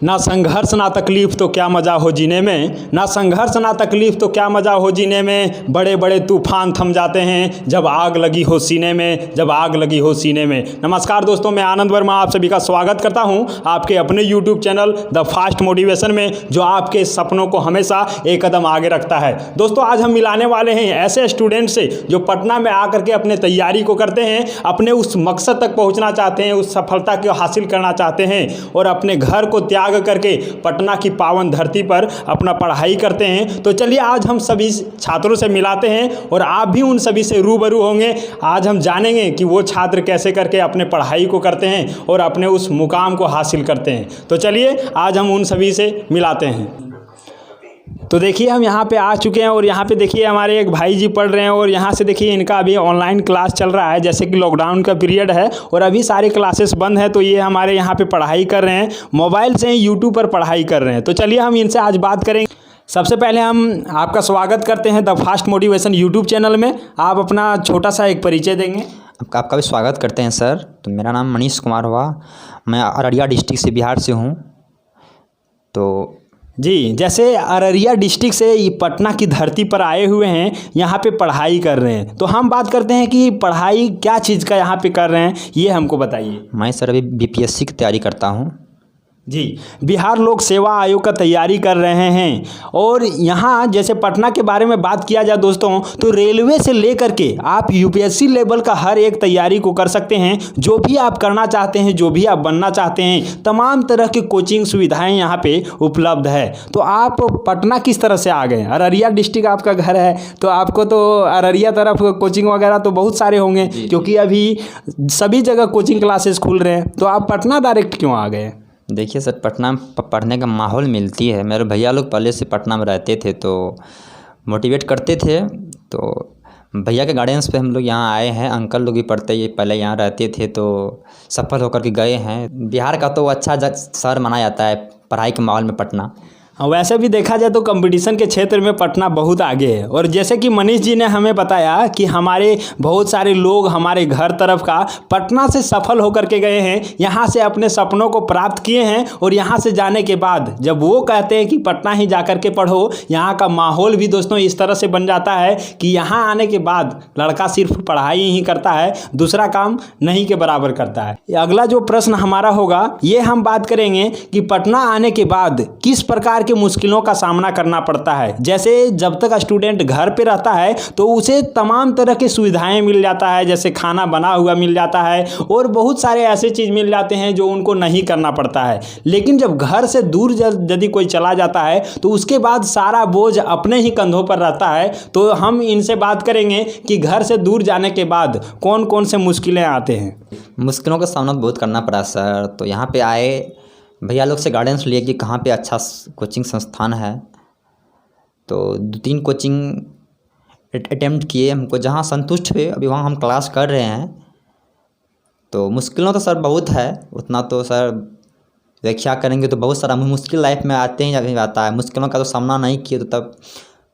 ना संघर्ष ना तकलीफ़ तो क्या मज़ा हो जीने में, ना संघर्ष ना तकलीफ़ तो क्या मज़ा हो जीने में। बड़े बड़े तूफान थम जाते हैं जब आग लगी हो सीने में, जब आग लगी हो सीने में। नमस्कार दोस्तों, मैं आनंद वर्मा आप सभी का स्वागत करता हूं आपके अपने YouTube channel the fast motivation में, जो आपके सपनों को हमेशा एक कदम आगे रखता है। दोस्तों, आज हम मिलाने वाले हैं ऐसे स्टूडेंट से जो पटना में आकर के अपने तैयारी को करते हैं, अपने उस मकसद तक पहुँचना चाहते हैं, उस सफलता को हासिल करना चाहते हैं और अपने घर को त्याग करके पटना की पावन धरती पर अपना पढ़ाई करते हैं। तो चलिए आज हम सभी छात्रों से मिलाते हैं और आप भी उन सभी से रूबरू होंगे। आज हम जानेंगे कि वो छात्र कैसे करके अपने पढ़ाई को करते हैं और अपने उस मुकाम को हासिल करते हैं। तो चलिए आज हम उन सभी से मिलाते हैं। तो देखिए हम यहाँ पे आ चुके हैं और यहाँ पे देखिए हमारे एक भाई जी पढ़ रहे हैं और यहाँ से देखिए इनका अभी ऑनलाइन क्लास चल रहा है, जैसे कि लॉकडाउन का पीरियड है और अभी सारे क्लासेस बंद हैं। तो ये हमारे यहाँ पे पढ़ाई कर रहे हैं, मोबाइल से ही यूट्यूब पर पढ़ाई कर रहे हैं। तो चलिए हम इनसे आज बात करेंगे। सबसे पहले हम आपका स्वागत करते हैं the fast motivation YouTube channel में। आप अपना छोटा सा एक परिचय देंगे। आपका भी स्वागत करते हैं सर। तो मेरा नाम मनीष कुमार हुआ, मैं अररिया डिस्ट्रिक्ट से, बिहार से हूँ। तो जी, जैसे अररिया डिस्ट्रिक्ट से पटना की धरती पर आए हुए हैं, यहाँ पे पढ़ाई कर रहे हैं। तो हम बात करते हैं कि पढ़ाई क्या चीज़ का यहाँ पे कर रहे हैं, ये हमको बताइए। मैं सर अभी बीपीएससी की तैयारी करता हूँ। जी, बिहार लोक सेवा आयोग का तैयारी कर रहे हैं और यहाँ जैसे पटना के बारे में बात किया जाए दोस्तों, तो रेलवे से लेकर के आप यूपीएससी लेवल का हर एक तैयारी को कर सकते हैं। जो भी आप करना चाहते हैं, जो भी आप बनना चाहते हैं, तमाम तरह की कोचिंग सुविधाएं यहाँ पे उपलब्ध है। तो आप पटना किस तरह से आ गए? अररिया डिस्ट्रिक्ट आपका घर है, तो आपको तो अररिया तरफ कोचिंग वगैरह तो बहुत सारे होंगे, क्योंकि अभी सभी जगह कोचिंग क्लासेस खुल रहे हैं। तो आप पटना डायरेक्ट क्यों आ गए? देखिए सर, पटना में पढ़ने का माहौल मिलती है। मेरे भैया लोग पहले से पटना में रहते थे तो मोटिवेट करते थे, तो भैया के गाइडेंस पे हम लोग यहाँ आए हैं। अंकल लोग भी पढ़ते ही पहले यहाँ रहते थे तो सफल होकर के गए हैं। बिहार का तो अच्छा शहर माना जाता है पढ़ाई के माहौल में पटना। वैसे भी देखा जाए तो कंपटीशन के क्षेत्र में पटना बहुत आगे है। और जैसे कि मनीष जी ने हमें बताया कि हमारे बहुत सारे लोग हमारे घर तरफ का पटना से सफल होकर के गए हैं, यहाँ से अपने सपनों को प्राप्त किए हैं और यहाँ से जाने के बाद जब वो कहते हैं कि पटना ही जा कर के पढ़ो, यहाँ का माहौल भी दोस्तों इस तरह से बन जाता है कि यहाँ आने के बाद लड़का सिर्फ पढ़ाई ही करता है, दूसरा काम नहीं के बराबर करता है। अगला जो प्रश्न हमारा होगा, ये हम बात करेंगे कि पटना आने के बाद किस प्रकार की मुश्किलों का सामना करना पड़ता है। जैसे जब तक स्टूडेंट घर पे रहता है तो उसे तमाम तरह की सुविधाएं मिल जाता है, जैसे खाना बना हुआ मिल जाता है और बहुत सारे ऐसे चीज़ मिल जाते हैं जो उनको नहीं करना पड़ता है। लेकिन जब घर से दूर यदि कोई चला जाता है तो उसके बाद सारा बोझ अपने ही कंधों पर रहता है। तो हम इनसे बात करेंगे कि घर से दूर जाने के बाद कौन कौन से मुश्किलें आते हैं। मुश्किलों का सामना बहुत करना पड़ा सर। तो यहाँ पे आए, भैया लोग से गाइडेंस लिए कि कहाँ पे अच्छा कोचिंग संस्थान है। तो 2-3 कोचिंग अटेम्प्ट किए, हमको जहाँ संतुष्ट हुए अभी वहाँ हम क्लास कर रहे हैं। तो मुश्किलों तो सर बहुत है, उतना तो सर व्याख्या करेंगे तो बहुत सारा मुश्किल लाइफ में आते हैं, जब आता है। मुश्किलों का तो सामना नहीं किए तो तब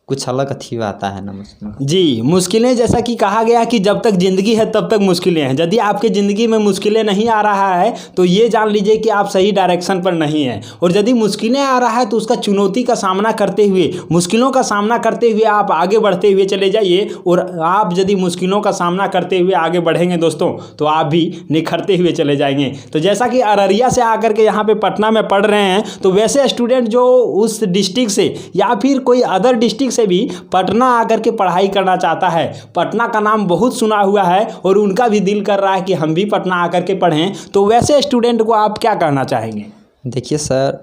कुछ अलग अथी आता है ना मुश्किल। जी, मुश्किलें जैसा कि कहा गया कि जब तक ज़िंदगी है तब तक मुश्किलें हैं। यदि आपके ज़िंदगी में मुश्किलें नहीं आ रहा है तो ये जान लीजिए कि आप सही डायरेक्शन पर नहीं हैं। और यदि मुश्किलें आ रहा है तो उसका चुनौती का सामना करते हुए, मुश्किलों का सामना करते हुए आप आगे बढ़ते हुए चले जाइए। और आप यदि मुश्किलों का सामना करते हुए आगे बढ़ेंगे दोस्तों, तो आप भी निखरते हुए चले जाएंगे। तो जैसा कि अररिया से आकर के यहाँ पर पटना में पढ़ रहे हैं, तो वैसे स्टूडेंट जो उस डिस्ट्रिक्ट से या फिर कोई अदर डिस्ट्रिक्ट से भी पटना आकर के पढ़ाई करना चाहता है, पटना का नाम बहुत सुना हुआ है और उनका भी दिल कर रहा है कि हम भी पटना आकर के पढ़ें, तो वैसे स्टूडेंट को आप क्या कहना चाहेंगे? देखिए सर,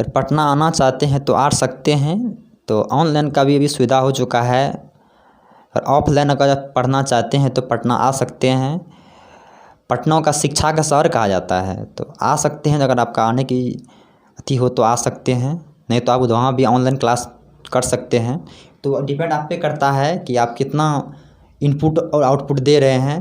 पटना आना चाहते हैं तो आ सकते हैं। तो ऑनलाइन का भी अभी सुविधा हो चुका है और ऑफलाइन अगर पढ़ना चाहते हैं तो पटना आ सकते हैं। पटना का शिक्षा का शहर कहा जाता है, तो आ सकते हैं। अगर आपका आने की अथी हो तो आ सकते हैं, नहीं तो आप वहाँ भी ऑनलाइन क्लास कर सकते हैं। तो डिपेंड आप पे करता है कि आप कितना इनपुट और आउटपुट दे रहे हैं।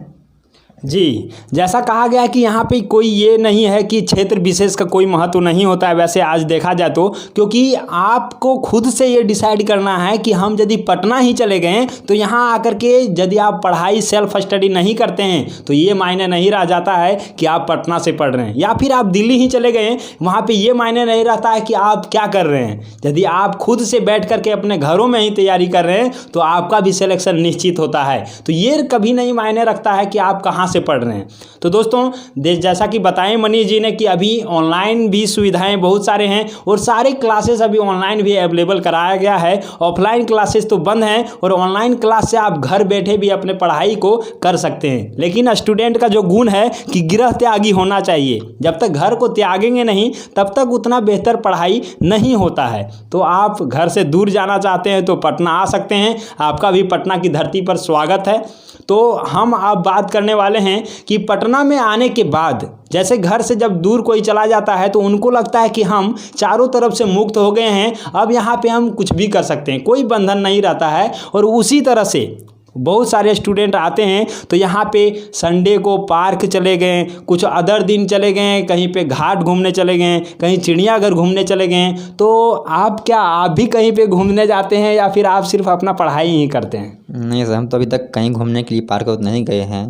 जी, जैसा कहा गया है कि यहाँ पे कोई ये नहीं है कि क्षेत्र विशेष का कोई महत्व नहीं होता है वैसे आज देखा जाए तो, क्योंकि आपको खुद से ये डिसाइड करना है कि हम यदि पटना ही चले गए तो यहाँ आकर के यदि आप पढ़ाई सेल्फ स्टडी नहीं करते हैं तो ये मायने नहीं रह जाता है कि आप पटना से पढ़ रहे हैं, या फिर आप दिल्ली ही चले गए वहाँ पे ये मायने नहीं रहता है कि आप क्या कर रहे हैं। यदि आप खुद से बैठ करके अपने घरों में ही तैयारी कर रहे हैं तो आपका भी सिलेक्शन निश्चित होता है। तो ये कभी नहीं मायने रखता है कि आप कहाँ से पढ़ रहे हैं। तो दोस्तों जैसा कि बताएं मनीष जी ने कि अभी ऑनलाइन भी सुविधाएं बहुत सारे हैं और सारे क्लासेस अभी ऑनलाइन भी अवेलेबल कराया गया है। ऑफलाइन क्लासेस तो बंद हैं और ऑनलाइन क्लास से आप घर बैठे भी अपने पढ़ाई को कर सकते हैं। लेकिन स्टूडेंट का जो गुण है कि गृह त्यागी होना चाहिए। जब तक घर को त्यागेंगे नहीं तब तक उतना बेहतर पढ़ाई नहीं होता है। तो आप घर से दूर जाना चाहते हैं तो पटना आ सकते हैं, आपका भी पटना की धरती पर स्वागत है। तो हम अब बात करने वाले हैं कि पटना में आने के बाद जैसे घर से जब दूर कोई चला जाता है तो उनको लगता है कि हम चारों तरफ से मुक्त हो गए हैं, अब यहाँ पे हम कुछ भी कर सकते हैं, कोई बंधन नहीं रहता है। और उसी तरह से बहुत सारे स्टूडेंट आते हैं तो यहाँ पे संडे को पार्क चले गए, कुछ अदर दिन चले गए, कहीं पे घाट घूमने चले गए, कहीं चिड़ियाघर घूमने चले गए। तो आप भी कहीं पे घूमने जाते हैं या फिर आप सिर्फ अपना पढ़ाई ही करते हैं? नहीं सर, हम तो अभी तक कहीं घूमने के लिए पार्क नहीं गए हैं।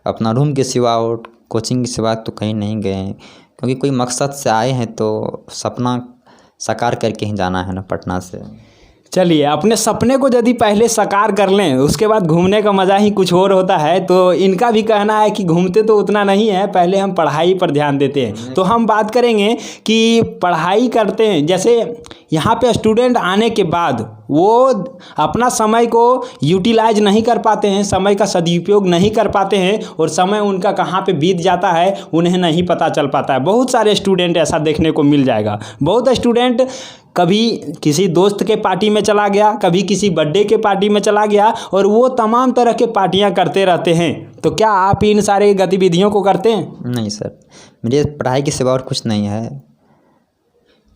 अपना रूम के सिवा और कोचिंग के सिवा तो कहीं नहीं गए हैं, क्योंकि कोई मकसद से आए हैं तो सपना साकार करके ही जाना है ना पटना से। चलिए, अपने सपने को यदि पहले साकार कर लें उसके बाद घूमने का मज़ा ही कुछ और होता है। तो इनका भी कहना है कि घूमते तो उतना नहीं है, पहले हम पढ़ाई पर ध्यान देते हैं। तो हम बात करेंगे कि पढ़ाई करते हैं, जैसे यहाँ पे स्टूडेंट आने के बाद वो अपना समय को यूटिलाइज नहीं कर पाते हैं, समय का सदुपयोग नहीं कर पाते हैं और समय उनका कहाँ पे बीत जाता है उन्हें नहीं पता चल पाता है। बहुत सारे स्टूडेंट ऐसा देखने को मिल जाएगा। बहुत स्टूडेंट कभी किसी दोस्त के पार्टी में चला गया, कभी किसी बर्थडे के पार्टी में चला गया और वो तमाम तरह के पार्टियां करते रहते हैं। तो क्या आप इन सारे गतिविधियों को करते हैं? नहीं सर, मेरी पढ़ाई के सिवा और कुछ नहीं है।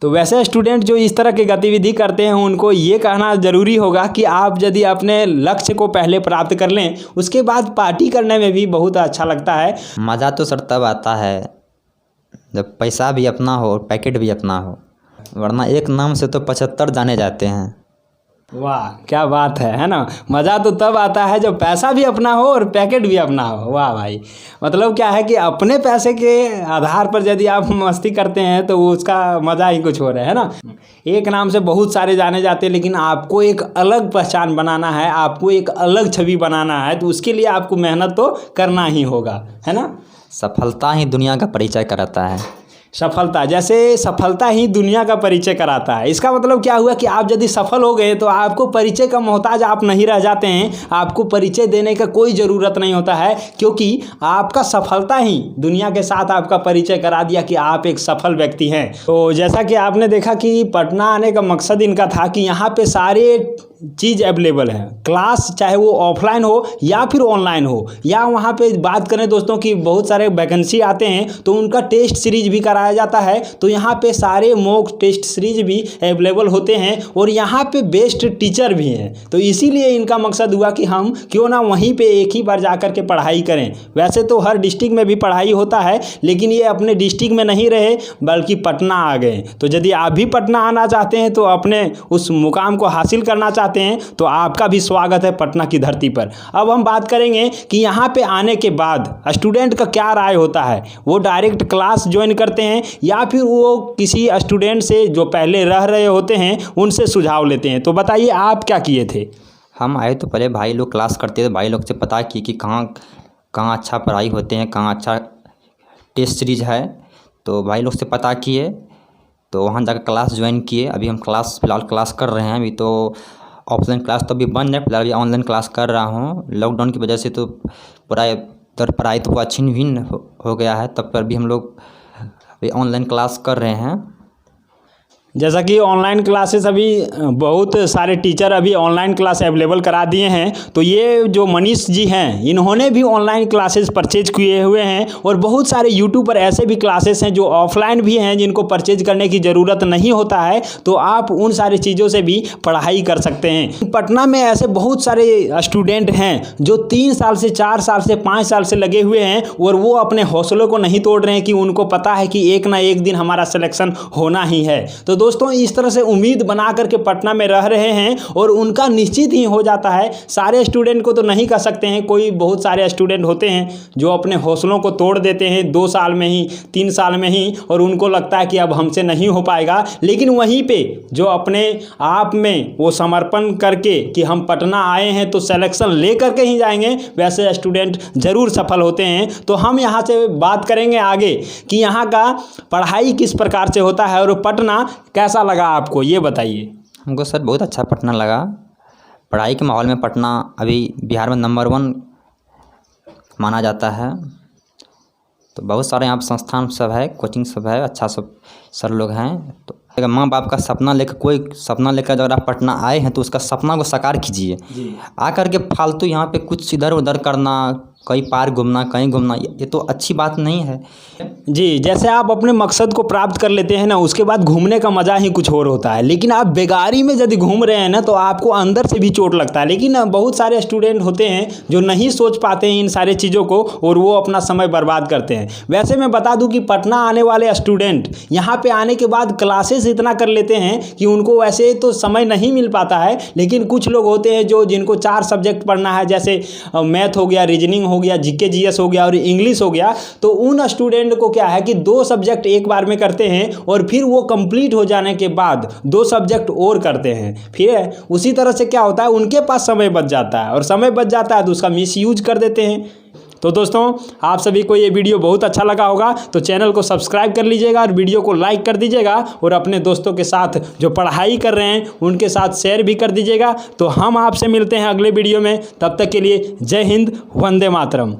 तो वैसे स्टूडेंट जो इस तरह की गतिविधि करते हैं उनको ये कहना ज़रूरी होगा कि आप यदि अपने लक्ष्य को पहले प्राप्त कर लें उसके बाद पार्टी करने में भी बहुत अच्छा लगता है। मज़ा तो सर तब आता है जब पैसा भी अपना हो और पैकेट भी अपना हो, वरना एक नाम से तो 75 जाने जाते हैं। वाह, क्या बात है ना। मज़ा तो तब आता है जब पैसा भी अपना हो और पैकेट भी अपना हो। वाह भाई, मतलब क्या है कि अपने पैसे के आधार पर यदि आप मस्ती करते हैं तो उसका मज़ा ही कुछ हो रहा है ना। एक नाम से बहुत सारे जाने जाते हैं, लेकिन आपको एक अलग पहचान बनाना है, आपको एक अलग छवि बनाना है, तो उसके लिए आपको मेहनत तो करना ही होगा, है ना। सफलता ही दुनिया का परिचय कराता है। सफलता, जैसे सफलता ही दुनिया का परिचय कराता है। इसका मतलब क्या हुआ कि आप यदि सफल हो गए तो आपको परिचय का मोहताज आप नहीं रह जाते हैं, आपको परिचय देने का कोई ज़रूरत नहीं होता है, क्योंकि आपका सफलता ही दुनिया के साथ आपका परिचय करा दिया कि आप एक सफल व्यक्ति हैं। तो जैसा कि आपने देखा कि पटना आने का मकसद इनका था कि यहाँ पे सारे चीज़ अवेलेबल है, क्लास चाहे वो ऑफलाइन हो या फिर ऑनलाइन हो, या वहाँ पे बात करें दोस्तों कि बहुत सारे वैकेंसी आते हैं तो उनका टेस्ट सीरीज भी कराया जाता है। तो यहाँ पे सारे मॉक टेस्ट सीरीज भी अवेलेबल होते हैं और यहाँ पे बेस्ट टीचर भी हैं। तो इसीलिए इनका मकसद हुआ कि हम क्यों ना वहीं पे एक ही बार जा कर के पढ़ाई करें। वैसे तो हर डिस्ट्रिक्ट में भी पढ़ाई होता है, लेकिन ये अपने डिस्ट्रिक्ट में नहीं रहे बल्कि पटना आ गए। तो यदि आप भी पटना आना चाहते हैं तो अपने उस मुकाम को हासिल करना चाहते हैं तो आपका भी स्वागत है पटना की धरती पर। अब हम बात करेंगे कि यहाँ पे आने के बाद स्टूडेंट का क्या राय होता है। वो डायरेक्ट क्लास ज्वाइन करते हैं या फिर वो किसी स्टूडेंट से जो पहले रह रहे होते हैं उनसे सुझाव लेते हैं। तो बताइए आप क्या किए थे? हम आए तो पहले भाई लोग क्लास करते थे, भाई लोग से पता किए कि कहाँ अच्छा पढ़ाई होते हैं, कहाँ अच्छा टेस्ट सीरीज है। तो भाई लोग से पता किए तो वहाँ जाकर क्लास ज्वाइन किए। अभी हम फ़िलहाल क्लास कर रहे हैं। अभी तो ऑफलाइन क्लास तो अभी बंद है, फिलहाल अभी ऑनलाइन क्लास कर रहा हूँ। लॉकडाउन की वजह से तो पढ़ाई तो पूरा छिन्न भिन्न हो गया है, तब पर भी हम लोग अभी ऑनलाइन क्लास कर रहे हैं। जैसा कि ऑनलाइन क्लासेस अभी बहुत सारे टीचर अभी ऑनलाइन क्लास अवेलेबल करा दिए हैं, तो ये जो मनीष जी हैं इन्होंने भी ऑनलाइन क्लासेस परचेज किए हुए हैं। और बहुत सारे यूट्यूब पर ऐसे भी क्लासेस हैं जो ऑफलाइन भी हैं, जिनको परचेज करने की ज़रूरत नहीं होता है, तो आप उन सारी चीज़ों से भी पढ़ाई कर सकते हैं। पटना में ऐसे बहुत सारे स्टूडेंट हैं जो 3 साल से 4 साल से 5 साल से लगे हुए हैं और वो अपने हौसलों को नहीं तोड़ रहे हैं कि उनको पता है कि एक ना एक दिन हमारा सिलेक्शन होना ही है। तो दोस्तों इस तरह से उम्मीद बना करके पटना में रह रहे हैं और उनका निश्चित ही हो जाता है। सारे स्टूडेंट को तो नहीं कह सकते हैं, कोई बहुत सारे स्टूडेंट होते हैं जो अपने हौसलों को तोड़ देते हैं 2 साल में ही, 3 साल में ही, और उनको लगता है कि अब हमसे नहीं हो पाएगा। लेकिन वहीं पे जो अपने आप में वो समर्पण करके कि हम पटना आए हैं तो सिलेक्शन ले करके ही जाएंगे, वैसे स्टूडेंट ज़रूर सफल होते हैं। तो हम यहाँ से बात करेंगे आगे कि यहाँ का पढ़ाई किस प्रकार से होता है और पटना कैसा लगा आपको, ये बताइए। हमको सर बहुत अच्छा पटना लगा। पढ़ाई के माहौल में पटना अभी बिहार में नंबर 1 माना जाता है। तो बहुत सारे यहाँ पर संस्थान सब है, कोचिंग सब है, अच्छा सब सर लोग हैं। तो अगर माँ बाप का सपना लेकर, कोई सपना लेकर अगर आप पटना आए हैं तो उसका सपना को साकार कीजिए। आकर के फालतू यहाँ पे कुछ इधर उधर करना, कहीं पार्क घूमना, कहीं घूमना, ये तो अच्छी बात नहीं है जी। जैसे आप अपने मकसद को प्राप्त कर लेते हैं ना, उसके बाद घूमने का मज़ा ही कुछ और होता है। लेकिन आप बेगारी में यदि घूम रहे हैं ना तो आपको अंदर से भी चोट लगता है। लेकिन बहुत सारे स्टूडेंट होते हैं जो नहीं सोच पाते हैं इन सारे चीज़ों को और वो अपना समय बर्बाद करते हैं। वैसे मैं बता दूं कि पटना आने वाले स्टूडेंट यहाँ पे आने के बाद क्लासेस इतना कर लेते हैं कि उनको वैसे तो समय नहीं मिल पाता है। लेकिन कुछ लोग होते हैं जो जिनको 4 सब्जेक्ट पढ़ना है, जैसे मैथ हो गया, रीजनिंग हो गया, जीके जीएस हो गया और इंग्लिश हो गया, तो उन स्टूडेंट को क्या है कि 2 सब्जेक्ट एक बार में करते हैं और फिर वो कंप्लीट हो जाने के बाद 2 सब्जेक्ट और करते हैं। फिर उसी तरह से क्या होता है, उनके पास समय बच जाता है और समय बच जाता है तो उसका मिसयूज कर देते हैं। तो दोस्तों आप सभी को ये वीडियो बहुत अच्छा लगा होगा, तो चैनल को सब्सक्राइब कर लीजिएगा और वीडियो को लाइक कर दीजिएगा और अपने दोस्तों के साथ जो पढ़ाई कर रहे हैं उनके साथ शेयर भी कर दीजिएगा। तो हम आपसे मिलते हैं अगले वीडियो में, तब तक के लिए जय हिंद, वंदे मातरम।